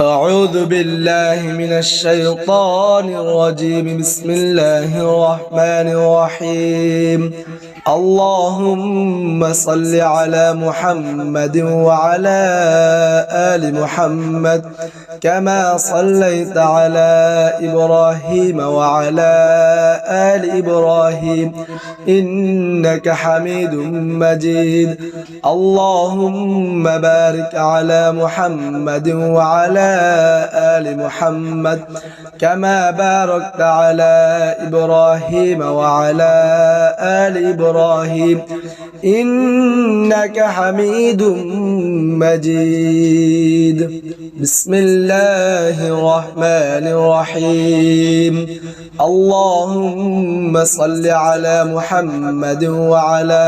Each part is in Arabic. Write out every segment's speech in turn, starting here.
أعوذ بالله من الشيطان الرجيم. بسم الله الرحمن الرحيم. اللهم صل على محمد وعلى آل محمد كما صليت على إبراهيم وعلى آل إبراهيم إنك حميد مجيد. اللهم بارك على محمد وعلى آل محمد كما باركت على إبراهيم وعلى آل إبراهيم إنك حميد مجيد. بسم الله الرحمن الرحيم. اللهم صل على محمد وعلى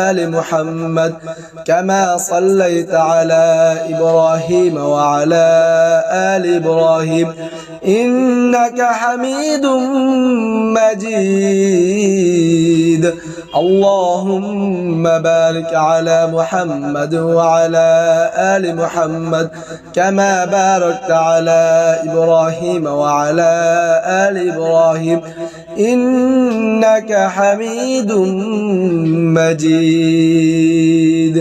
آل محمد كما صليت على إبراهيم وعلى آل إبراهيم إنك حميد مجيد. اللهم بارك على محمد وعلى آل محمد كما باركت على إبراهيم وعلى آل إبراهيم إنك حميد مجيد.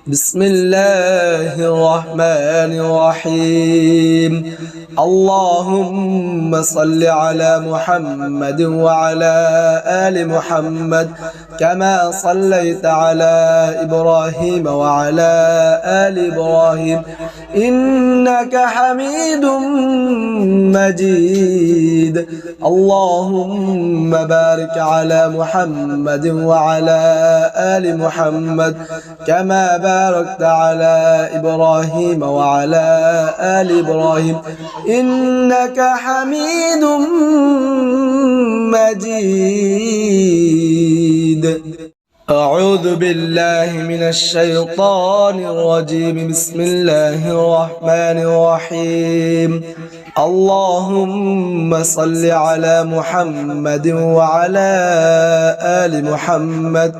بسم الله الرحمن الرحيم. اللهم صل على محمد وعلى آل محمد كما صليت على إبراهيم وعلى آل إبراهيم إنك حميد مجيد. اللهم بارك على محمد وعلى آل محمد كما باركت على إبراهيم وعلى آل إبراهيم إنك حميد مجيد. أعوذ بالله من الشيطان الرجيم. بسم الله الرحمن الرحيم. اللهم صل على محمد وعلى آل محمد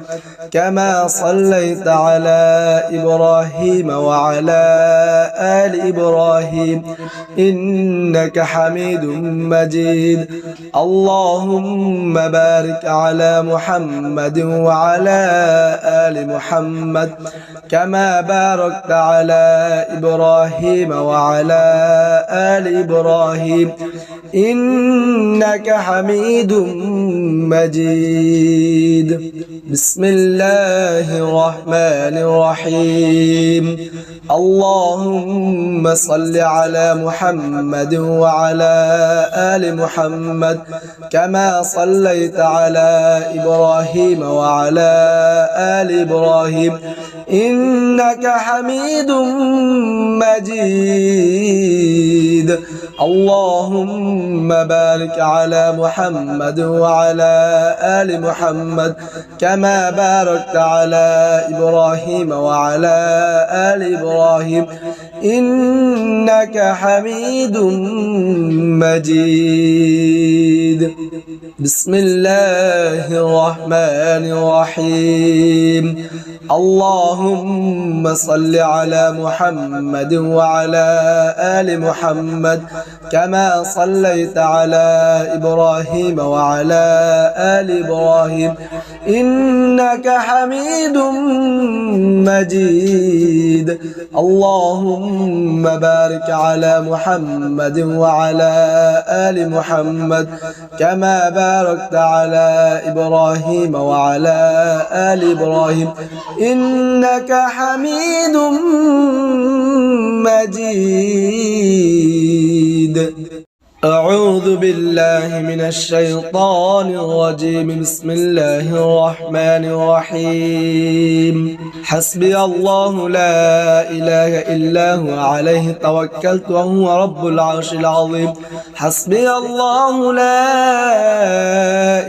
كما صليت على إبراهيم وعلى آل إبراهيم إنك حميد مجيد. اللهم بارك على محمد وعلى آل محمد كما باركت على إبراهيم وعلى آل إبراهيم إنك حميد مجيد. بسم الله الرحمن الرحيم. اللهم صل على محمد وعلى آل محمد كما صليت على إبراهيم وعلى آل إبراهيم إنك حميد مجيد. اللهم بارك على محمد وعلى آل محمد كما باركت على إبراهيم وعلى آل إبراهيم إنك حميد مجيد. بسم الله الرحمن الرحيم. اللهم صل على محمد وعلى آل محمد كما صليت على إبراهيم وعلى آل إبراهيم إنك حميد مجيد. اللهم بارك على محمد وعلى آل محمد كما باركت على إبراهيم وعلى آل إبراهيم إنك حميد مجيد. أعوذ بالله من الشيطان الرجيم. بسم الله الرحمن الرحيم. حسبي الله لا إله إلا هو عليه توكلت وهو رب العرش العظيم. حسبي الله لا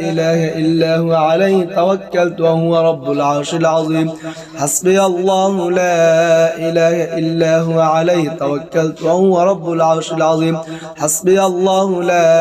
إله إلا هو عليه توكلت وهو رب العرش العظيم. حسبي الله لا إله إلا هو عليه توكلت وهو رب العرش العظيم. حسبي الله لا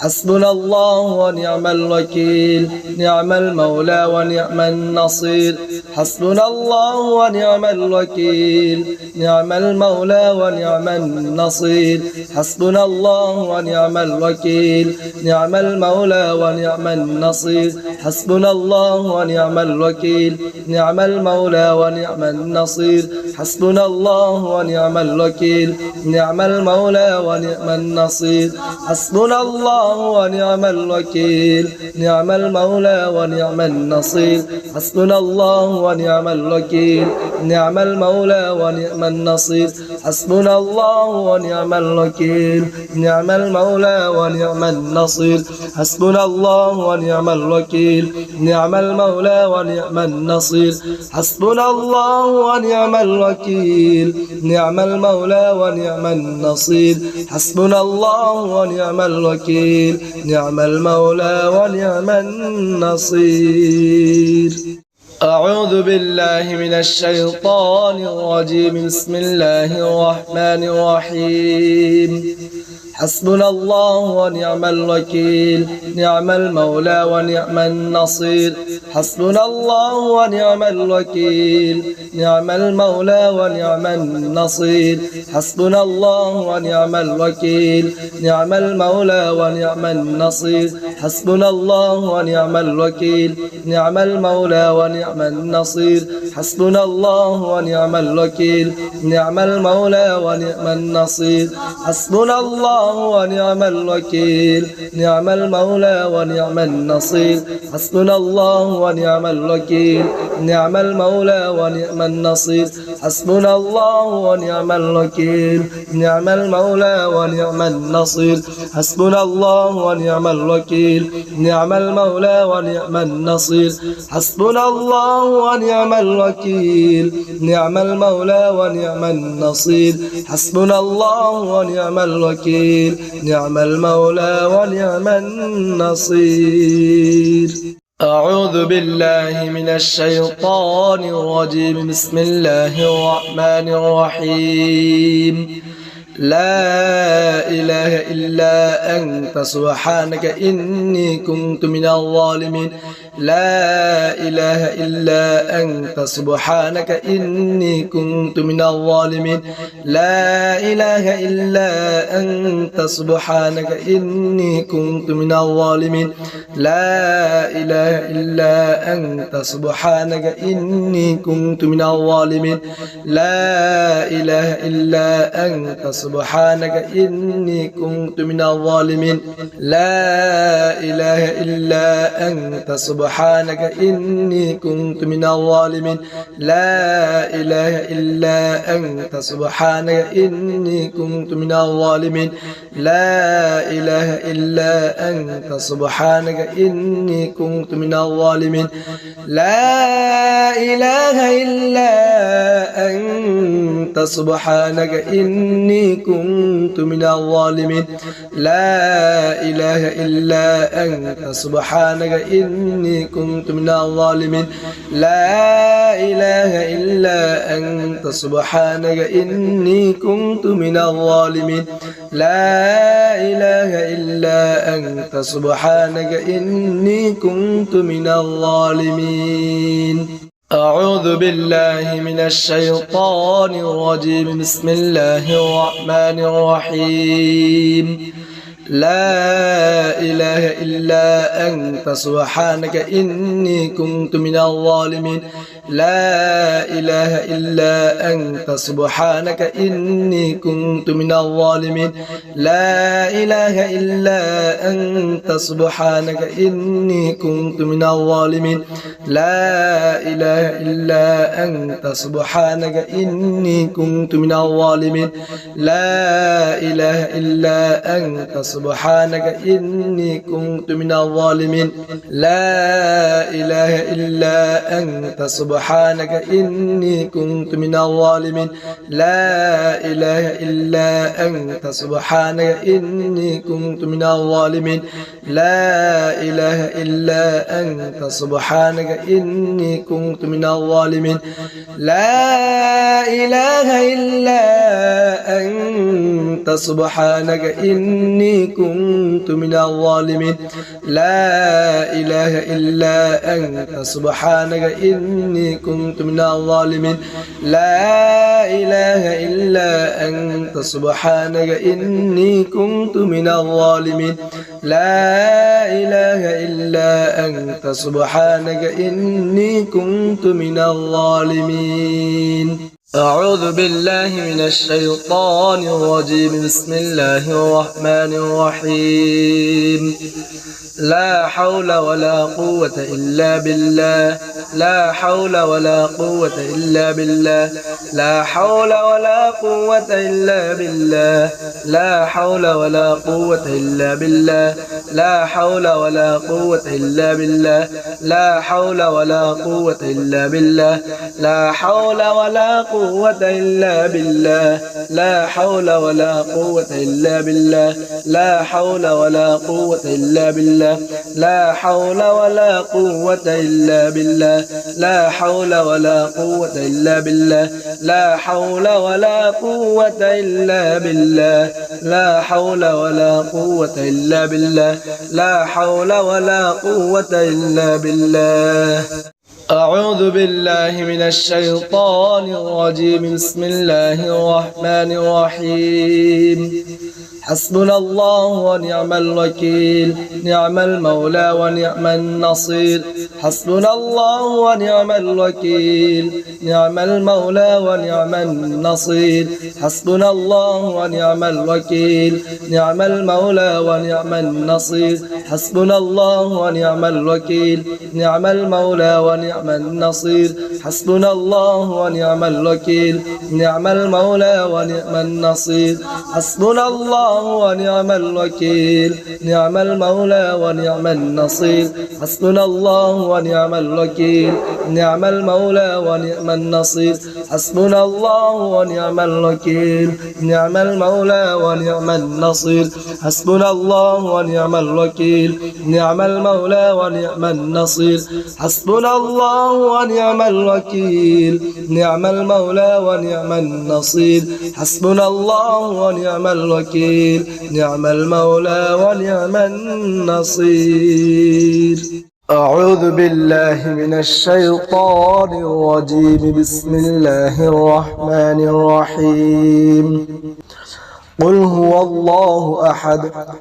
حسبنا الله ونعم الوكيل نعم المولى ونعم النصير حسبنا الله ونعم الوكيل نعم المولى ونعم النصير حسبنا الله ونعم الوكيل نعم المولى ونعم النصير حسبنا الله ونعم الوكيل نعم المولى ونعم النصير حسبنا الله ونعم الوكيل نعم المولى ونعم النصير حسبنا الله ونعم الوكيل نعم المولى ونعم النصير حسبنا الله ونعم الوكيل نعم المولى ونعم النصير حسبنا الله ونعم الوكيل نعم المولى ونعم النصير حسبنا الله ونعم الوكيل نعم المولى ونعم النصير حسبنا الله ونعم الوكيل نعم المولى ونعم النصير حسبنا الله ونعم الوكيل نعم المولى ونعم النصير أعوذ بالله من الشيطان الرجيم بسم الله الرحمن الرحيم حسبنا الله ونعم الوكيل نعم المولى ونعم النصير حسبنا الله ونعم الوكيل نعم المولى ونعم النصير حسبنا الله ونعم الوكيل نعم المولى ونعم النصير حسبنا الله ونعم الوكيل نعم المولى ونعم النصير حسبنا الله ونعم الوكيل نعم المولى ونعم النصير حسبنا الله ونعم الوكيل نعم المولى ونعم النصير حسبنا الله ونعم الوكيل نعم المولى ونعم النصير حسبنا الله ونعم الوكيل نعم المولى ونعم النصير حسبنا الله ونعم الوكيل نعم المولى ونعم النصير حسبنا الله ونعم الوكيل نعم المولى ونعم النصير حسبنا الله ونعم الوكيل نعم المولى ونعم النصير أعوذ بالله من الشيطان الرجيم بسم الله الرحمن الرحيم لا إله إلا أنت سبحانك إني كنت من الظالمين لا إله إلا أنت سبحانك إني كنت من الظالمين لا إله إلا أنت سبحانك إني كنت من الظالمين لا إله إلا أنت سبحانك إني كنت من الظالمين لا إله إلا أنت سبحانك إني كنت من الظالمين لا إله إلا أنت سبحانك إني كنت من الظالمين لا إله إلا أنت سبحانك إني كنت من الظالمين لا إله إلا أنت سبحانك إني كنت من الظالمين لا إله إلا أنت سبحانك إني كنت من الظالمين لا إله إلا أنت سبحانك إني كنت من الظالمين لا إله إلا أنت سبحانك إني كنت من الظالمين لا إله إلا أنت سبحانك إني كنت من الظالمين أعوذ بالله من الشيطان الرجيم بسم الله الرحمن الرحيم لا إله إلا أنت سبحانك إني كنت من الظالمين لا إله إلا أنت سبحانك إني كنت من الظالمين لا إله إلا أنت سبحانك إني كنت من الظالمين لا إله إلا أنت سبحانك إني كنت من الظالمين لا إله إلا أنت سبحانك إني كنت من الظالمين لا إله إلا أنت سبحانك إني كنت من الظالمين لا إله إلا أنت سبحانك إني كنت من الظالمين لا إله إلا أنت سبحانك إني كنت من الظالمين لا إله إلا أنت سبحانك إني كنت من الظالمين لا إله إلا أنت سبحانك إني كنت من الظالمين لا إله إلا أنت سبحانك إني كنت من الظالمين لا إله إلا أنت سبحانك إني كنت من الظالمين أعوذ بالله من الشيطان الرجيم بسم الله الرحمن الرحيم لا حول ولا قوة إلا بالله لا حول ولا قوة إلا بالله لا حول ولا قوة إلا بالله لا حول ولا قوة إلا بالله لا حول ولا قوة إلا بالله لا حول ولا قوة إلا بالله لا حول ولا قوة إلا بالله لا حول ولا قوة إلا بالله لا حول ولا قوة إلا بالله لا حول ولا قوة إلا بالله لا حول ولا قوة إلا بالله لا حول ولا قوة إلا بالله لا حول ولا قوة إلا بالله لا حول ولا قوة إلا بالله أعوذ بالله من الشيطان الرجيم بسم الله الرحمن الرحيم حسبنا الله ونعم الوكيل نعم المولى ونعم النصير حسبنا الله ونعم الوكيل نعم المولى ونعم النصير حسبنا الله ونعم الوكيل نعم المولى ونعم النصير حسبنا الله ونعم الوكيل نعم المولى ونعم النصير حسبنا الله ونعم الوكيل نعم المولى ونعم النصير حسبنا الله ونعم الوكيل نعم المولى ونعم النصير حسبنا الله ونعم الوكيل نعم المولى ونعم النصير حسبنا الله ونعم الوكيل نعم المولى ونعم النصير حسبنا الله ونعم الوكيل نعم المولى ونعم النصير حسبنا الله ونعم الوكيل نعم المولى ونعم النصير حسبنا الله ونعم الوكيل نعم المولى ونعم النصير أعوذ بالله من الشيطان الرجيم بسم الله الرحمن الرحيم قل هو الله أحد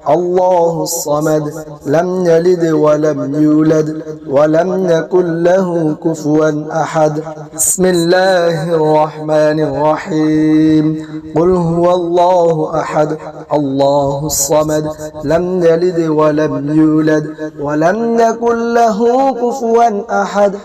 الله الصمد لم يلد ولم يولد ولم يكن له كفوا أحد بسم الله الرحمن الرحيم قل هو الله أحد الله الصمد لم يلد ولم يولد ولم يكن له كفوا أحد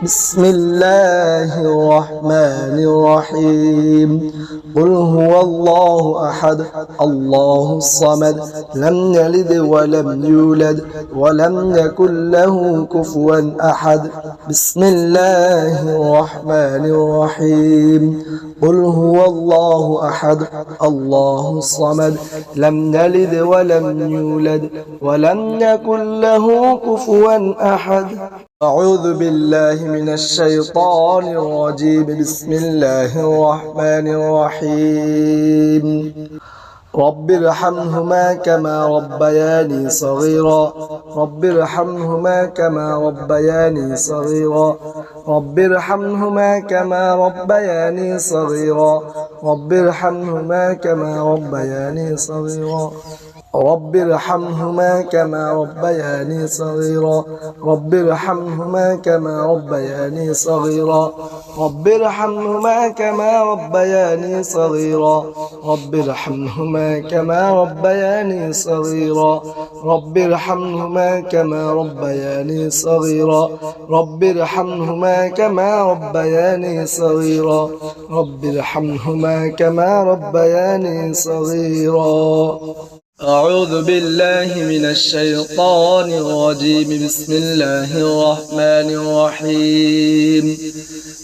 بسم الله الرحمن الرحيم قل هو الله أحد الله الصمد لم يلد ولم يولد ولم يكن له كفوا أحد بسم الله الرحمن الرحيم قل هو الله أحد الله الصمد لم يلد ولم يولد ولم يكن له كفوا أحد أعوذ بالله من الشيطان الرجيم بسم الله الرحمن الرحيم رب ارحمهما كما ربياني صغيرا رب ارحمهما كما ربياني صغيرا رب ارحمهما كما ربياني صغيرا رب ارحمهما كما ربياني صغيرا رب ارحمهما كما ربياني صغيرا رب ارحمهما كما ربياني صغيرا رب ارحمهما كما ربياني صغيرا رب ارحمهما كما ربياني صغيرا رب ارحمهما كما ربياني صغيرا رب ارحمهما كما ربياني صغيرا رب ارحمهما كما ربياني صغيرا أعوذ بالله من الشيطان الرجيم بسم الله الرحمن الرحيم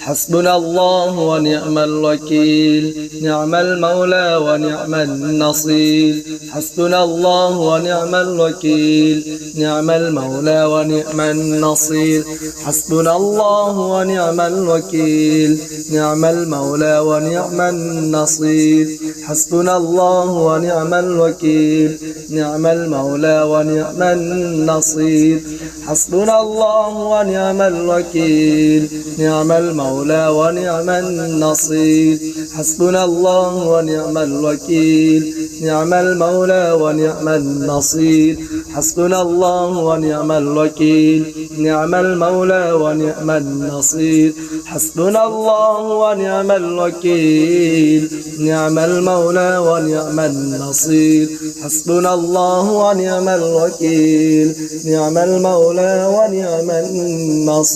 حسبنا الله ونعم الوكيل نعم المولى ونعم النصير حسبنا الله ونعم الوكيل نعم المولى ونعم النصير حسبنا الله ونعم الوكيل نعم المولى ونعم النصير حسبنا الله ونعم الوكيل نعم المولى ونعم النصير حسبنا الله ونعم الوكيل نعم المولى ونعم النصير حسبنا الله ونعم الوكيل نعم المولى ونعم النصير حسبنا الله ونعم الوكيل نعم المولى ونعم النصير حسبنا الله ونعم الوكيل نعم المولى ونعم النصير حسبنا الله ونعم الوكيل نعم المولى ونعم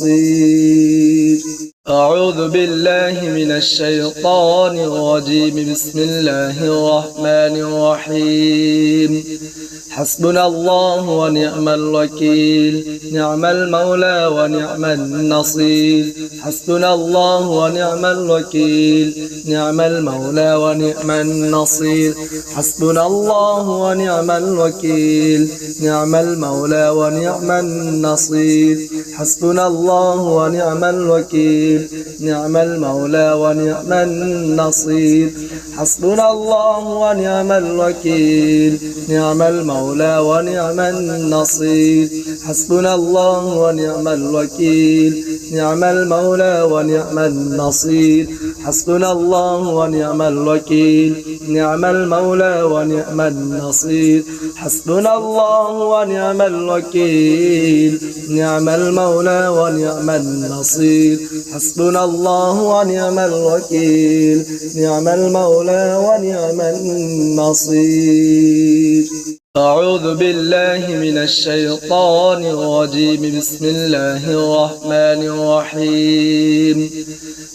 النصير أعوذ بالله من الشيطان الرجيم بسم الله الرحمن الرحيم حسبنا الله ونعم الوكيل نعم المولى ونعم النصير حسبنا الله ونعم الوكيل نعم المولى ونعم النصير حسبنا الله ونعم الوكيل نعم المولى ونعم النصير حسبنا الله ونعم الوكيل نعم المولى ونعم النصير حسبنا الله ونعم الوكيل نعم المولى ونعم النصير حسبنا الله ونعم الوكيل نعم المولى ونعم النصير حسبنا الله ونعم الوكيل نعم المولى ونعم النصير حسبنا الله ونعم الوكيل نعم المولى ونعم النصير حسبنا الله ونعم الوكيل نعم المولى ونعم النصير أعوذ بالله من الشيطان الرجيم بسم الله الرحمن الرحيم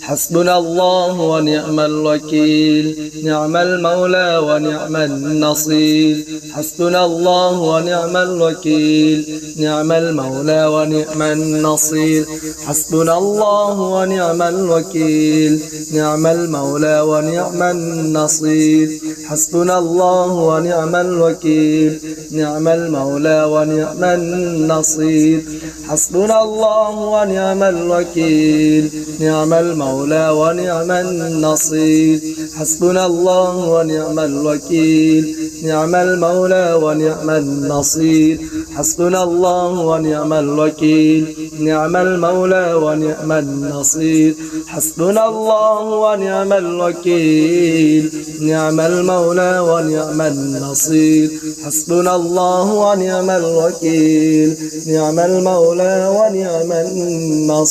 حسبنا الله ونعم الوكيل نعم المولى ونعم النصير حسبنا الله ونعم الوكيل نعم المولى ونعم النصير حسبنا الله ونعم الوكيل نعم المولى ونعم النصير حسبنا الله ونعم الوكيل نعم المولى ونعم النصير حسبنا الله ونعم الوكيل نعم المولى ونعم النصير حسبنا الله ونعم الوكيل نعم المولى ونعم النصير حسبنا الله ونعم الوكيل نعم المولى ونعم النصير حسبنا الله ونعم الوكيل نعم المولى ونعم النصير حسبنا الله ونعم الوكيل نعم المولى ونعم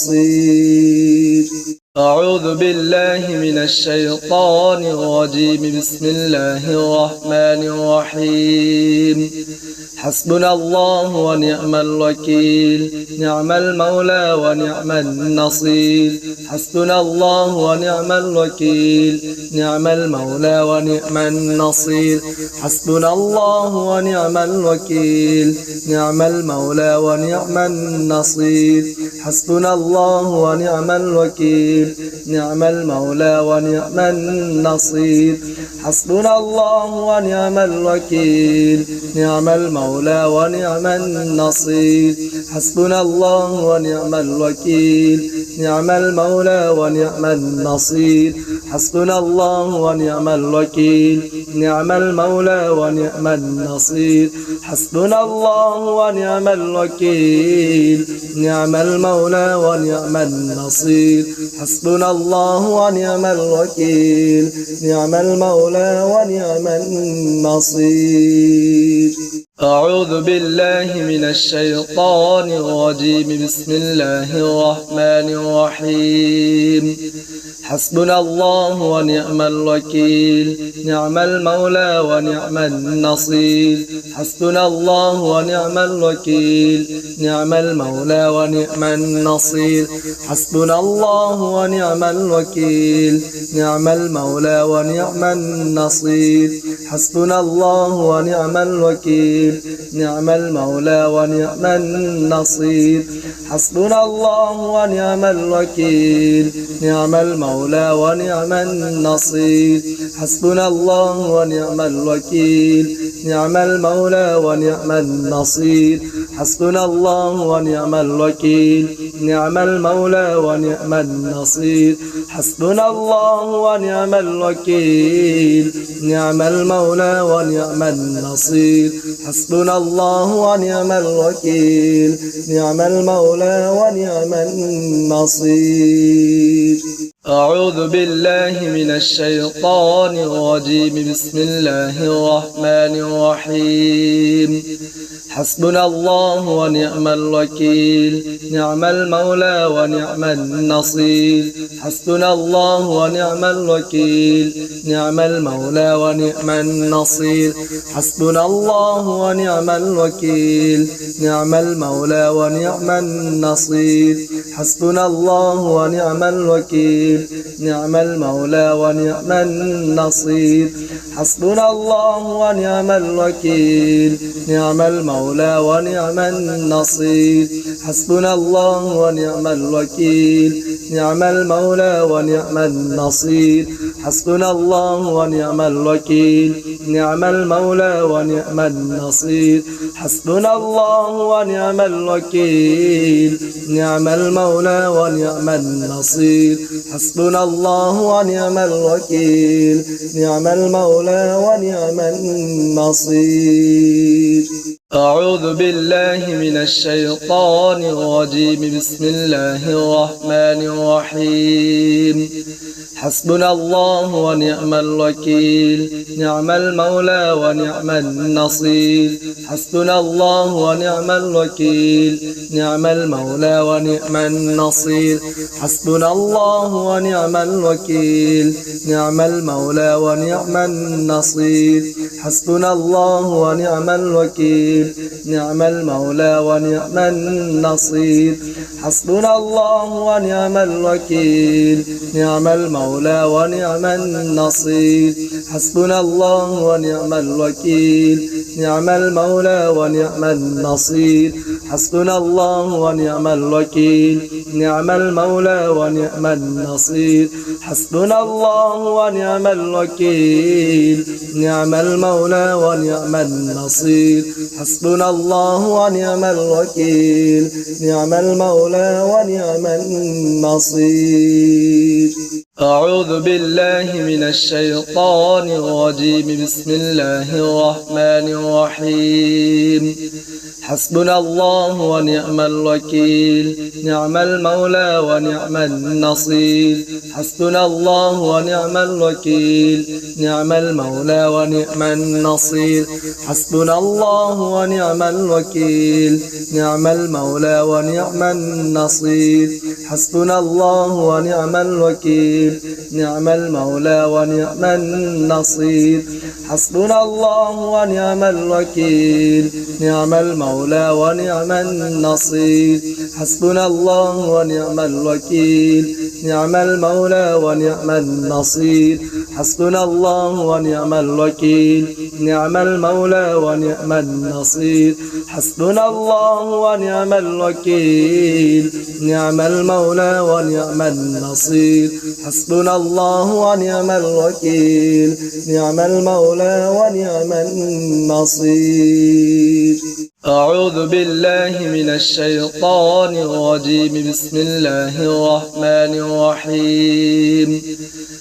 النصير أعوذ بالله من الشيطان الرجيم بسم الله الرحمن الرحيم حسبنا الله ونعم الوكيل نعم المولى ونعم النصير حسبنا الله ونعم الوكيل نعم المولى ونعم النصير حسبنا الله ونعم الوكيل نعم المولى ونعم النصير حسبنا الله ونعم الوكيل نعم المولى ونعم النصير حسبنا الله ونعم الوكيل نعم المولى ونعم النصير حسبنا الله ونعم الوكيل نعم المولى ونعم النصير حسبنا الله ونعم الوكيل نعم المولى ونعم النصير حسبنا الله ونعم الوكيل نعم المولى ونعم النصير حسبنا الله ونعم الوكيل نعم المولى ونعم النصير أعوذ بالله من الشيطان الرجيم بسم الله الرحمن الرحيم حسبنا الله ونعم الوكيل نعم المولى ونعم النصير حسبنا الله ونعم الوكيل نعم المولى ونعم النصير حسبنا الله ونعم الوكيل نعم المولى ونعم النصير حسبنا الله ونعم الوكيل الوكيل نعم المولى ونعم النصير حسبنا الله ونعم الوكيل نعم المولى ونعم النصير حسبنا الله ونعم الوكيل نعم المولى ونعم النصير حسبنا الله ونعم الوكيل نعم المولى ونعم النصير حسبنا الله ونعم الوكيل نعم المولى ونعم النصير حسبنا الله ونعم الوكيل نعم المولى ونعم النصير أعوذ بالله من الشيطان الرجيم بسم الله الرحمن الرحيم حسبنا الله ونعم الوكيل نعم المولى ونعم النصير حسبنا الله ونعم الوكيل نعم المولى ونعم النصير حسبنا الله ونعم الوكيل نعم المولى ونعم النصير حسبنا الله ونعم الوكيل نعم المولى ونعم النصير حسبنا الله ونعم الوكيل نعم المولى ونعم النصير حسبنا الله ونعم الوكيل نعم المولى ونعم النصير حسبنا الله ونعم الوكيل نعم المولى ونعم النصير حسبنا الله ونعم الوكيل نعم المولى ونعم النصير حسبنا الله ونعم الوكيل نعم المولى ونعم النصير أعوذ بالله من الشيطان الرجيم بسم الله الرحمن الرحيم حسبنا الله ونعم الوكيل نعم المولى ونعم النصير حسبنا الله ونعم الوكيل نعم المولى ونعم النصير حسبنا الله ونعم الوكيل نعم المولى ونعم النصير حسبنا الله ونعم الوكيل نعم المولى ونعم النصير حسبنا الله ونعم الوكيل نعم المولى ونعم النصير حسبنا الله ونعم الوكيل نعم المولى ونعم النصير حسبنا الله ونعم الوكيل نعم المولى ونعم النصير حسبنا الله ونعم الوكيل نعم المولى ونعم النصير حسبنا الله ونعم الوكيل نعم المولى ونعم النصير أعوذ بالله من الشيطان الرجيم بسم الله الرحمن الرحيم حسبنا الله ونعم الوكيل نعم المولى ونعم النصير حسبنا الله ونعم الوكيل نعم المولى ونعم النصير حسبنا الله ونعم الوكيل نعم المولى ونعم النصير حسبنا الله ونعم الوكيل نعم المولى ونعم النصير حسبنا الله ونعم الوكيل نعم المولى ونعم النصير حسبنا الله ونعم الوكيل نعم المولى ونعم النصير حسبنا الله ونعم الوكيل نعم المولى ونعم النصير حسبنا الله ونعم الوكيل نعم المولى ونعم النصير حسبنا الله ونعم الوكيل نعم المولى ونعم النصير أعوذ بالله من الشيطان الرجيم بسم الله الرحمن الرحيم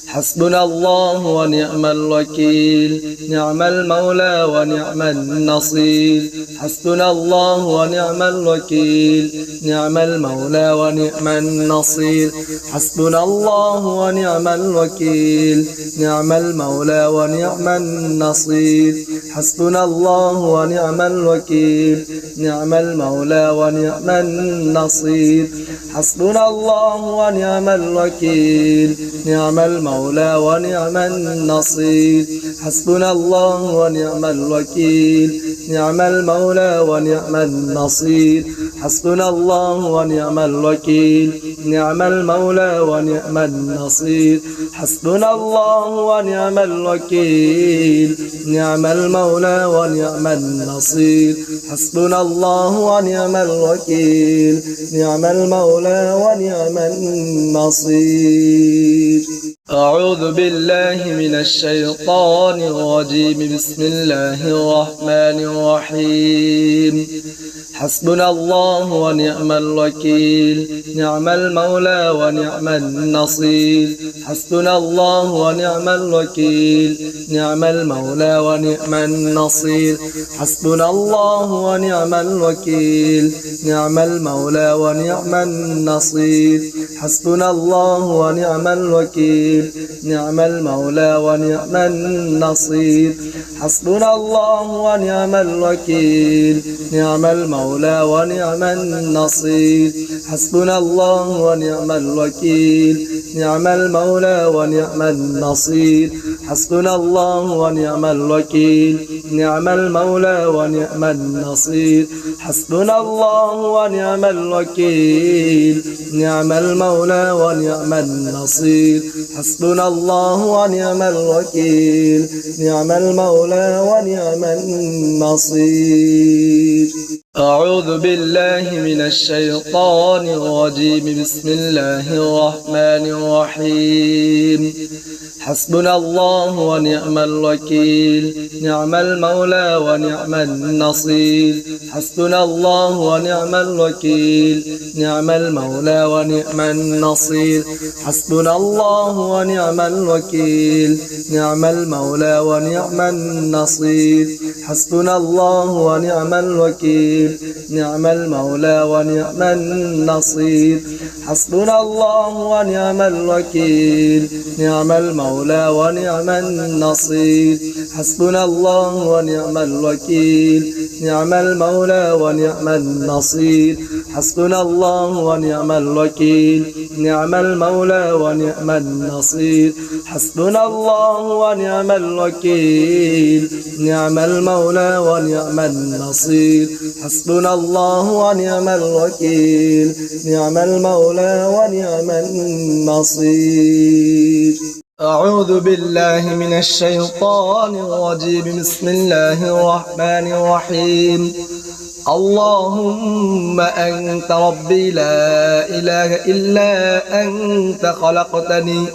حسبنا الله ونعم الوكيل نعم المولى ونعم النصير حسبنا الله ونعم الوكيل نعم المولى ونعم النصير حسبنا الله ونعم الوكيل نعم المولى ونعم النصير حسبنا الله ونعم الوكيل نعم المولى ونعم النصير حسبنا الله ونعم الوكيل نعم المولى ونعم النصير حسبنا الله ونعم الوكيل نعم المولى ونعم النصير حسبنا الله ونعم الوكيل نعم المولى ونعم النصير حسبنا الله ونعم الوكيل نعم المولى ونعم النصير حسبنا الله ونعم الوكيل نعم المولى ونعم النصير أعوذ بالله من الشيطان الرجيم بسم الله الرحمن الرحيم حسبنا الله ونعم الوكيل نعم المولى ونعم النصير حسبنا الله ونعم الوكيل نعم المولى ونعم النصير حسبنا الله ونعم الوكيل نعم المولى ونعم النصير حسبنا الله ونعم الوكيل نعم المولى ونعم النصير حسبنا الله ونعم الوكيل نعم المولى ونعم النصير حسبنا الله ونعم الوكيل نعم المولى ونعم النصير حسبنا الله ونعم الوكيل نعم المولى ونعم النصير حسبنا الله ونعم الوكيل نعم المولى ونعم النصير حسبنا الله ونعم الوكيل نعم المولى ونعم النصير أعوذ بالله من الشيطان الرجيم بسم الله الرحمن الرحيم حسبنا الله ونعم الوكيل نعم المولى ونعم النصير حسبنا الله ونعم الوكيل نعم المولى ونعم النصير حسبنا الله ونعم الوكيل نعم المولى ونعم النصير حسبنا الله ونعم الوكيل نعم المولى ونعم النصير حسبنا الله ونعم الوكيل نعم المولى ونعم النصير حسبنا الله ونعم الوكيل نعم المولى ونعم النصير حسبنا الله ونعم الوكيل نعم المولى ونعم النصير حسبنا الله ونعم الوكيل نعم المولى ونعم النصير حسبنا الله ونعم الوكيل نعم المولى ونعم النصير أعوذ بالله من الشيطان الرجيم بسم الله الرحمن الرحيم اللهم أنت ربي لا إله إلا أنت خلقتني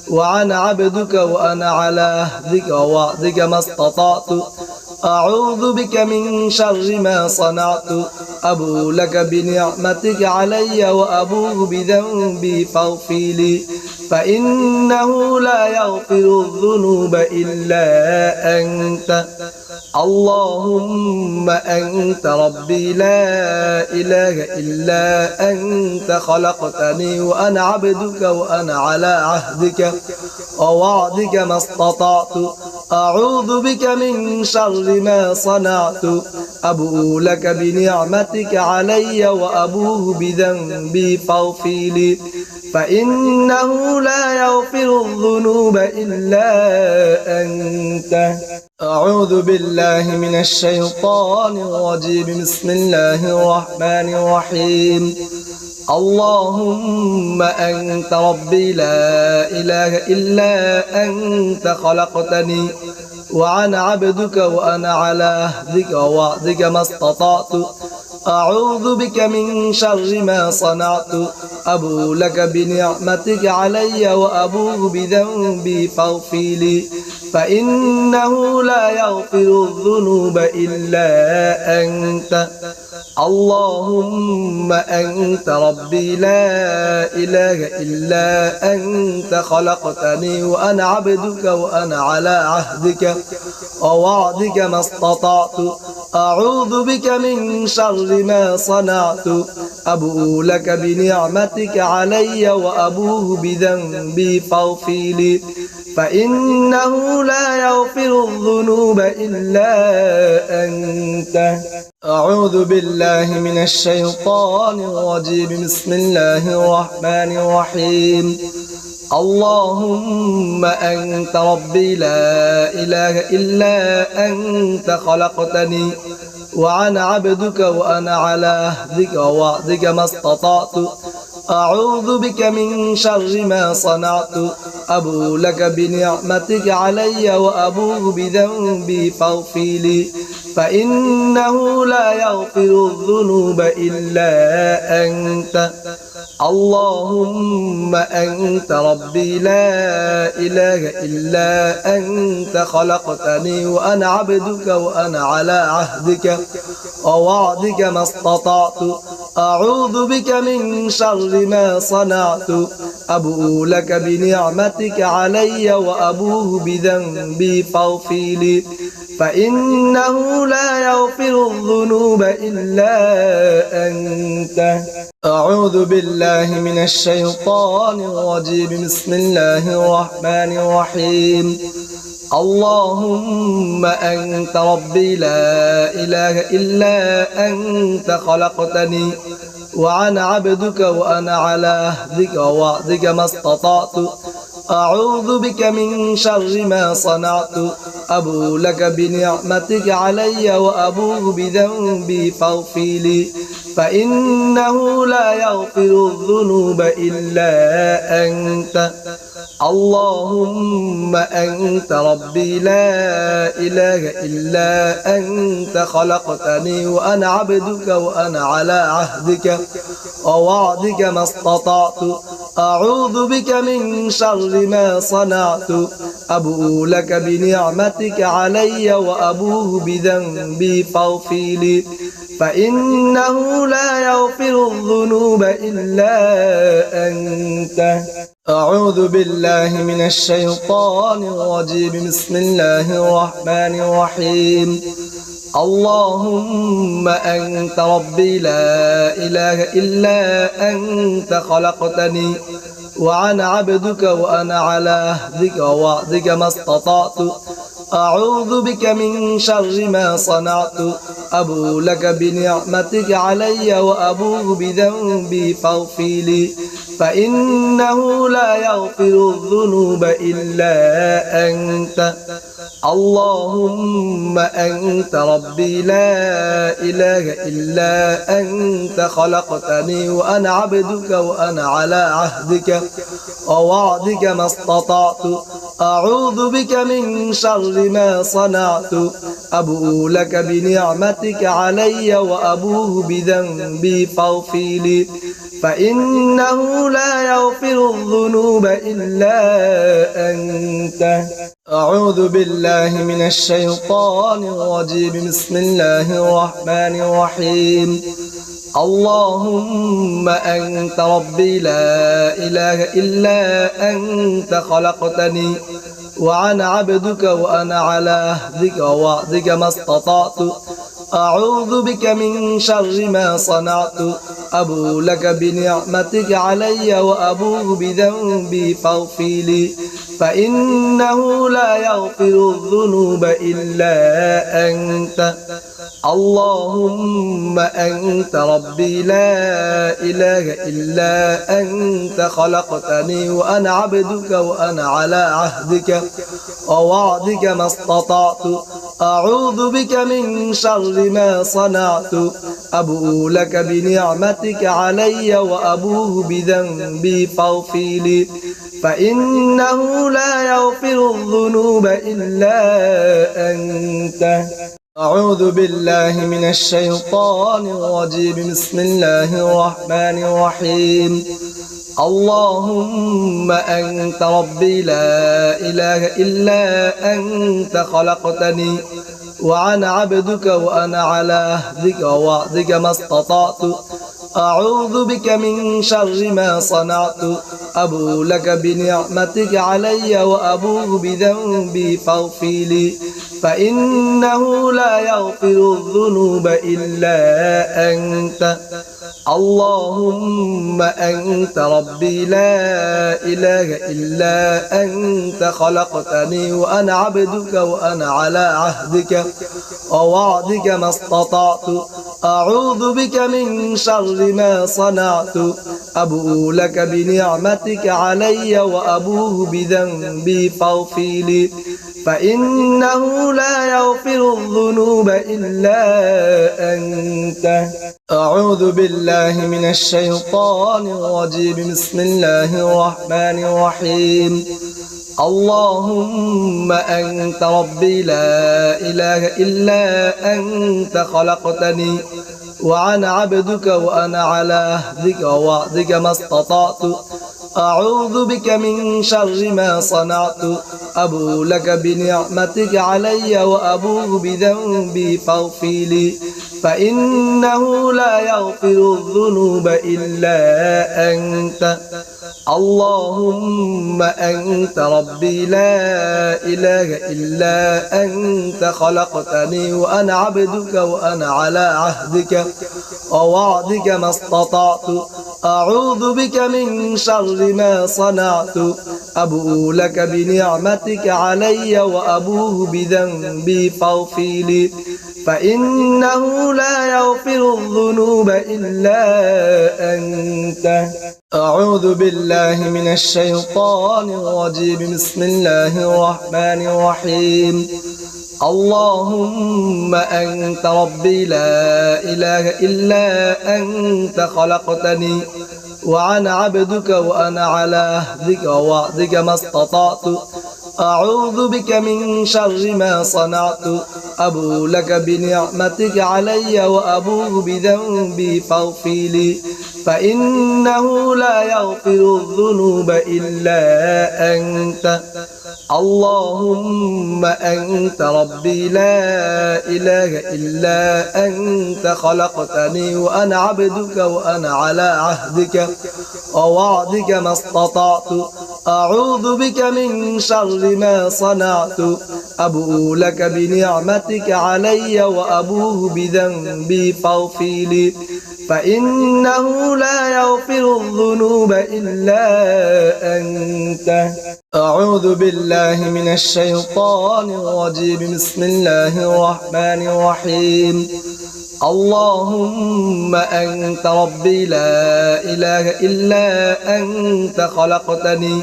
وأنا عبدك وأنا على عهدك ووعدك ما استطعت أعوذ بك من شر ما صنعت أبو لك بنعمتك علي وأبو بذنبي فاغفر لي فإنه لا يغفر الذنوب إلا أنت اللهم أنت ربي لا إله إلا أنت خلقتني وأنا عبدك وأنا على عهدك ووعدك ما استطعت أعوذ بك من شر ما صنعت أبو لك بنعمتك علي وأبو بذنبي فاغفر لي فإنه لا يغفر الذنوب إلا أنت أعوذ بالله من الشيطان الرجيم بسم الله الرحمن الرحيم اللهم أنت ربي لا إله إلا أنت خلقتني وأنا عبدك وأنا على عهدك ووعدك ما استطعت أعوذ بك من شر ما صنعت أبو لك بنعمتك علي وأبو بذنبي فاغفر لي فإنه لا يغفر الذنوب إلا أنت اللهم أنت ربي لا إله إلا أنت خلقتني وأنا عبدك وأنا على عهدك ووعدك ما استطعت أعوذ بك من شر ما صنعت أبو لك بنعمتك علي وأبو بذنبي فاغفر لي فإنه لا يغفر الذنوب إلا أنت أعوذ بالله من الشيطان الرجيم بسم الله الرحمن الرحيم اللهم أنت ربي لا إله إلا أنت خلقتني وأنا عبدك وأنا على عهدك ووعدك ما استطعت أعوذ بك من شر ما صنعت أبو لك بنعمتك علي وأبوء بذنبي فاغفر لي فإنه لا يغفر الذنوب إلا أنت اللهم أنت ربي لا إله إلا أنت خلقتني وأنا عبدك وأنا على عهدك ووعدك ما استطعت أعوذ بك من شر ما صنعت أبوء لك بنعمتك علي وأبوء بذنبي فاغفر لي فإنه لا يغفر الذنوب إلا أنت أعوذ بالله من الشيطان الرجيم بسم الله الرحمن الرحيم اللهم أنت ربي لا إله إلا أنت خلقتني وأنا عبدك وأنا على عهدك ووعدك ما استطعت أعوذ بك من شر ما صنعت أبوء لك بنعمتك علي وأبوء بذنبي فاغفر لي فإنه لا يغفر الذنوب إلا أنت اللهم أنت ربي لا إله إلا أنت خلقتني وأنا عبدك وأنا على عهدك ووعدك ما استطعت أعوذ بك من شر ما صنعت أبوء لك بنعمتك علي وأبوء بذنبي فاغفر لي فإنه لا يغفر الذنوب إلا أنت أعوذ بالله من الشيطان الرجيم بسم الله الرحمن الرحيم اللهم أنت ربي لا إله إلا أنت خلقتني وأنا عبدك وأنا على عهدك ووعدك ما استطعت أعوذ بك من شر ما صنعت أبوء لك بنعمتك علي وأبوء بذنبي فاغفر لي فإنه لا يغفر الذنوب إلا أنت اللهم أنت ربي لا إله إلا أنت خلقتني وأنا عبدك وأنا على عهدك ووعدك ما استطعت أعوذ بك من شر ما صنعت أبوء لك بنعمتك علي وأبوء بذنبي فاغفر لي فإنه لا يغفر الذنوب إلا أنت أعوذ بالله من الشيطان الرجيم بسم الله الرحمن الرحيم اللهم أنت ربي لا إله إلا أنت خلقتني وأنا عبدك وأنا على عهدك ووعدك ما استطعت أعوذ بك من شر ما صنعت أبوء لك بنعمتك علي وأبوء بذنبي فاغفر لي فإنه لا يغفر الذنوب إلا أنت اللهم أنت ربي لا إله إلا أنت خلقتني وأنا عبدك وأنا على عهدك ووعدك ما استطعت أعوذ بك من شر ما صنعت أبوء لك بنعمتك علي وأبوء بذنبي فاغفر لي فإنه لا يغفر الذنوب إلا أنت أعوذ بالله من الشيطان الرجيم بسم الله الرحمن الرحيم اللهم أنت ربي لا إله إلا أنت خلقتني وأنا عبدك وأنا على عهدك ووعدك ما استطعت أعوذ بك من شر ما صنعت أبوء لك بنعمتك علي وأبوء بذنبي فاغفر لي فإنه لا يغفر الذنوب إلا أنت اللهم أنت ربي لا إله إلا أنت خلقتني وأنا عبدك وأنا على عهدك ووعدك ما استطعت أعوذ بك من شر ما صنعت أبوء لك بنعمتك علي وأبوء بذنبي فاغفر لي فإنه لا يغفر الذنوب إلا أنت. أعوذ بالله من الشيطان الرجيم. بسم الله الرحمن الرحيم. اللهم أنت ربي لا إله إلا أنت خلقتني وأنا عبدك وأنا على عهدك ووعدك ما استطعت أعوذ بك من شر ما صنعت أبوء لك بنعمتك علي وأبوء بذنبي فاغفر لي فإنه لا يغفر الذنوب إلا أنت. اللهم أنت ربي لا إله إلا أنت خلقتني وأنا عبدك وأنا على عهدك ووعدك ما استطعت أعوذ بك من شر ما صنعت أبوء لك بنعمتك علي وأبوء بذنبي فاغفر لي فإنه لا يغفر الذنوب إلا أنت. أعوذ بالله من الشيطان الرجيم. بسم الله الرحمن الرحيم. اللهم أنت ربي لا إله إلا أنت خلقتني وأنا عبدك وأنا على عهدك ووعدك ما استطعت أعوذ بك من شر ما صنعت أبوء لك بنعمتك علي وأبوء بذنبي فاغفر لي فإنه لا يغفر الذنوب إلا أنت. اللهم أنت ربي لا إله إلا أنت خلقتني وأنا عبدك وأنا على عهدك ووعدك ما استطعت أعوذ بك من شر ما صنعت أبوء لك بنعمتك علي وأبوء بذنبي فاغفر لي فإنه لا يغفر الذنوب إلا أنت. أعوذ بالله من الشيطان الرجيم. بسم الله الرحمن الرحيم. اللهم أنت ربي لا إله إلا أنت خلقتني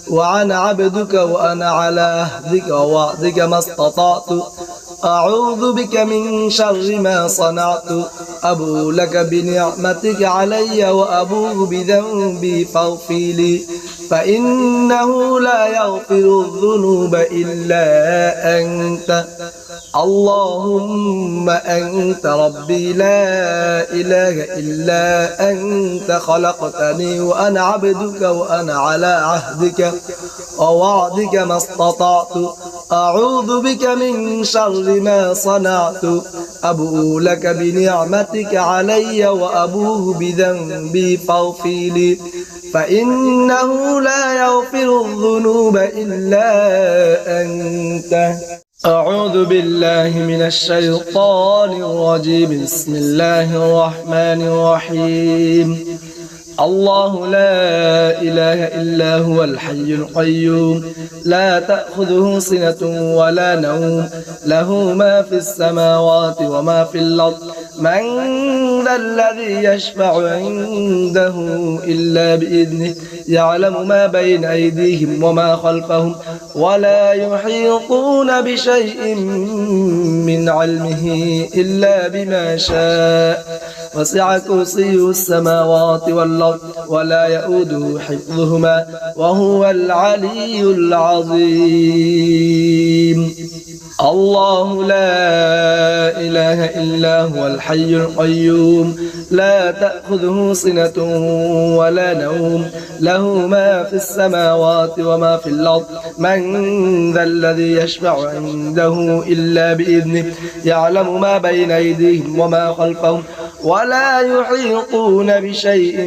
وأنا عبدك وأنا على عهدك ووعدك ما استطعت أعوذ بك من شر ما صنعت أبوء لك بنعمتك علي وأبوء بذنبي فاغفر لي فإنه لا يغفر الذنوب إلا أنت. اللهم أنت ربي لا إله إلا أنت خلقتني وأنا عبدك وأنا على عهدك ووعدك ما استطعت أعوذ بك من شر ما صنعت أبوء لك بنعمتك علي وأبوء بذنبي فاغفر لي فإنه لا يغفر الذنوب إلا أنت. أعوذ بالله من الشيطان الرجيم. بسم الله الرحمن الرحيم. الله لا إله إلا هو الحي القيوم لا تأخذه سنة ولا نوم له ما في السماوات وما في الأرض من ذا الذي يشفع عنده إلا بإذنه يعلم ما بين أيديهم وما خلفهم ولا يحيطون بشيء من علمه إلا بما شاء وسع كرسيه السماوات والأرض ولا يؤوده حفظهما وهو العلي العظيم. الله لا إله إلا هو الحي القيوم لا تأخذه سنة ولا نوم له ما في السماوات وما في الأرض من ذا الذي يشفع عنده إلا بإذنه يعلم ما بين أيديهم وما خلفهم ولا يحيطون بشيء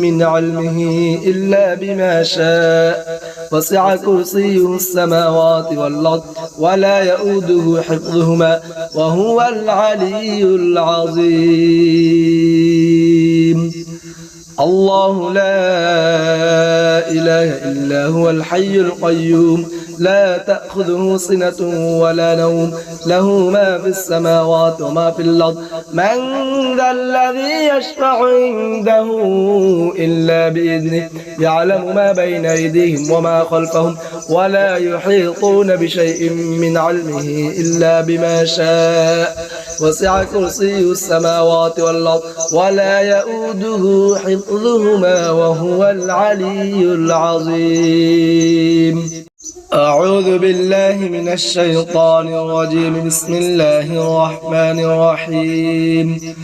من علمه إلا بما شاء وسع كرسيه السماوات والأرض ولا يؤوده حفظهما وهو العلي العظيم. الله لا إله إلا هو الحي القيوم لا تأخذه سنة ولا نوم له ما في السماوات وما في الأرض من ذا الذي يشفع عنده إلا بإذنه يعلم ما بين أيديهم وما خلفهم ولا يحيطون بشيء من علمه إلا بما شاء وسع كرسي السماوات والأرض ولا يؤوده حفظهما وهو العلي العظيم. أعوذ بالله من الشيطان الرجيم. بسم الله الرحمن الرحيم.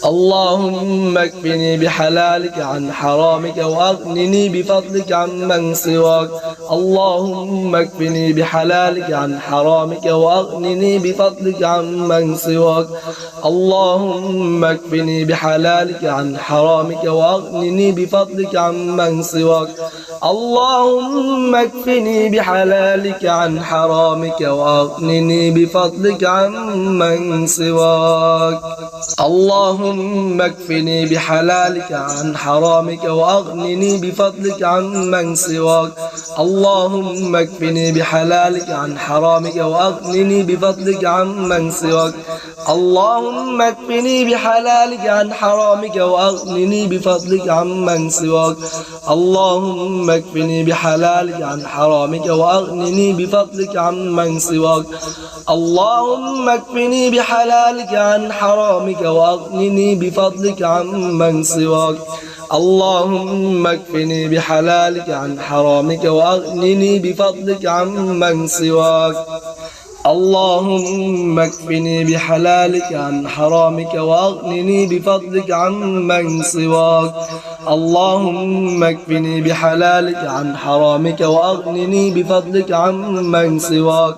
اللهم اكفني بحلالك عن حرامك وأغنني بفضلك عمن سواك. اللهم اكفني بحلالك عن حرامك وأغنني بفضلك عمن سواك. اللهم اكفني بحلالك عن حرامك وأغنني بفضلك عمن سواك. اللهم اكفني بحلالك عن حرامك وأغنني بفضلك عمن سواك. اللهم اكفني بحلالك عن حرامك وأغنني بفضلك عمن سواك. اللهم اكفني بحلالك عن حرامك وأغنني بفضلك عمن سواك. اللهم اكفني بحلالك عن حرامك وأغنني بفضلك عمن سواك. اللهم اكفني بحلالك عن حرامك وأغنني بفضلك عمن سواك. اللهم اكفني بحلالك عن حرامك وأغنني بفضلك عمن سواك. اللهم اكفني بحلالك عن حرامك وأغنني بفضلك عمن سواك. اللهم اكفني بحلالك عن حرامك وأغنني بفضلك عمن سواك. اللهم اكفني بحلالك عن حرامك وأغنني بفضلك عمن سواك.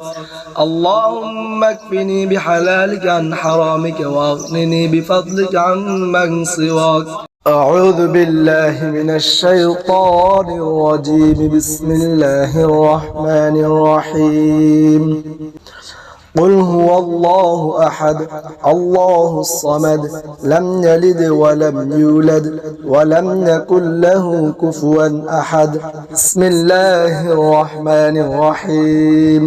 اللهم اكفني بحلالك عن حرامك وأغنني بفضلك عمن سواك. أعوذ بالله من الشيطان الرجيم. بسم الله الرحمن الرحيم. قل هو الله أحد الله الصمد لم يلد ولم يولد ولم يكن له كفوا أحد. بسم الله الرحمن الرحيم.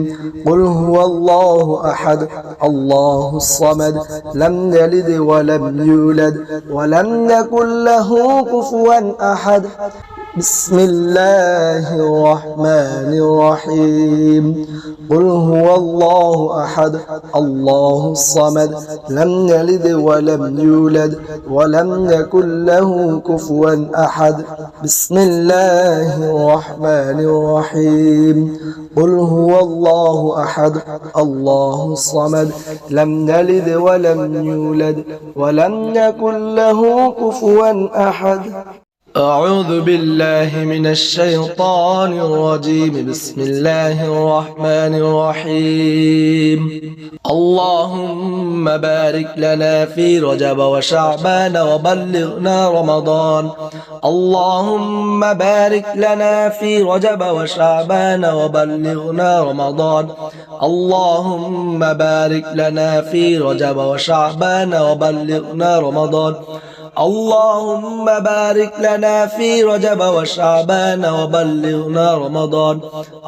قل هو الله أحد الله الصمد لم يلد ولم يولد ولم يكن له كفوا أحد. بسم الله الرحمن الرحيم. قل هو الله أحد الله الصمد لم يلد ولم يولد ولم يكن له كفوا أحد. بسم الله الرحمن الرحيم. قل هو الله أحد الله الصمد لم يلد ولم يولد ولم يكن له كفوا أحد. أعوذ بالله من الشيطان الرجيم. بسم الله الرحمن الرحيم. اللهم بارك لنا في رجب وشعبان وبلغنا رمضان. اللهم بارك لنا في رجب وشعبان وبلغنا رمضان. اللهم بارك لنا في رجب وشعبان وبلغنا رمضان. اللهم بارك لنا في رجب وشعبان وبلغنا رمضان.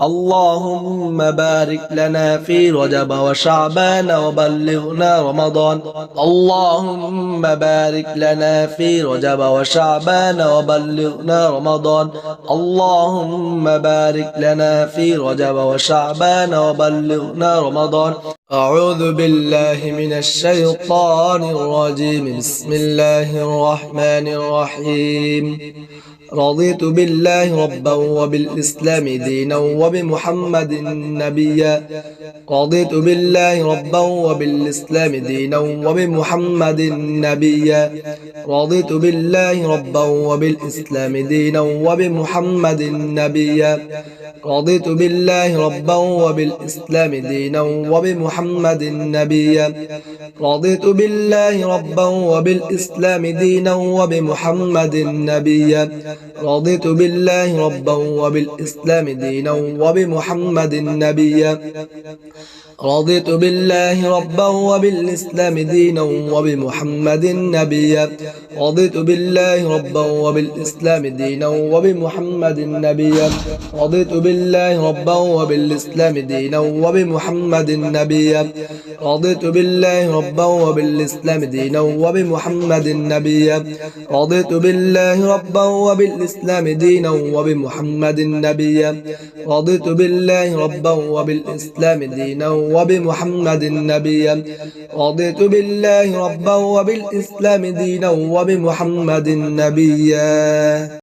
اللهم بارك لنا في رجب وشعبان وبلغنا رمضان. اللهم بارك لنا في رجب وشعبان وبلغنا رمضان. اللهم بارك لنا في رجب وشعبان وبلغنا رمضان. أعوذ بالله من الشيطان الرجيم. بسم الله الرحمن الرحيم. رضيت بالله ربا وبالإسلام دينا وبمحمد نبيا. رضيت بالله ربا وبالإسلام دينا وبمحمد نبيا. رضيت بالله ربا وبالإسلام دينا وبمحمد نبيا. رضيت بالله ربا وبالإسلام دينا وبمحمد نبيا. رضيت بالله ربا وبالإسلام دينا وبمحمد نبيا. رضيت بالله ربا وبالإسلام دينا وبمحمد نبيا. رضيت بالله ربا وبالإسلام دينا وبمحمد نبيا رضيت بالله ربا وبالإسلام دينا وبمحمد نبيا رضيت بالله ربا وبالإسلام دينا وبمحمد نبيا رضيت بالله ربا وبالإسلام دينا وبمحمد نبيا رضيت بالله ربا وبالإسلام دينا وبمحمد نبيا رضيت بالله ربا وبالإسلام دينا وبمحمد نبيا رضيت بالله ربا وبالإسلام دينا وبمحمد نبيا.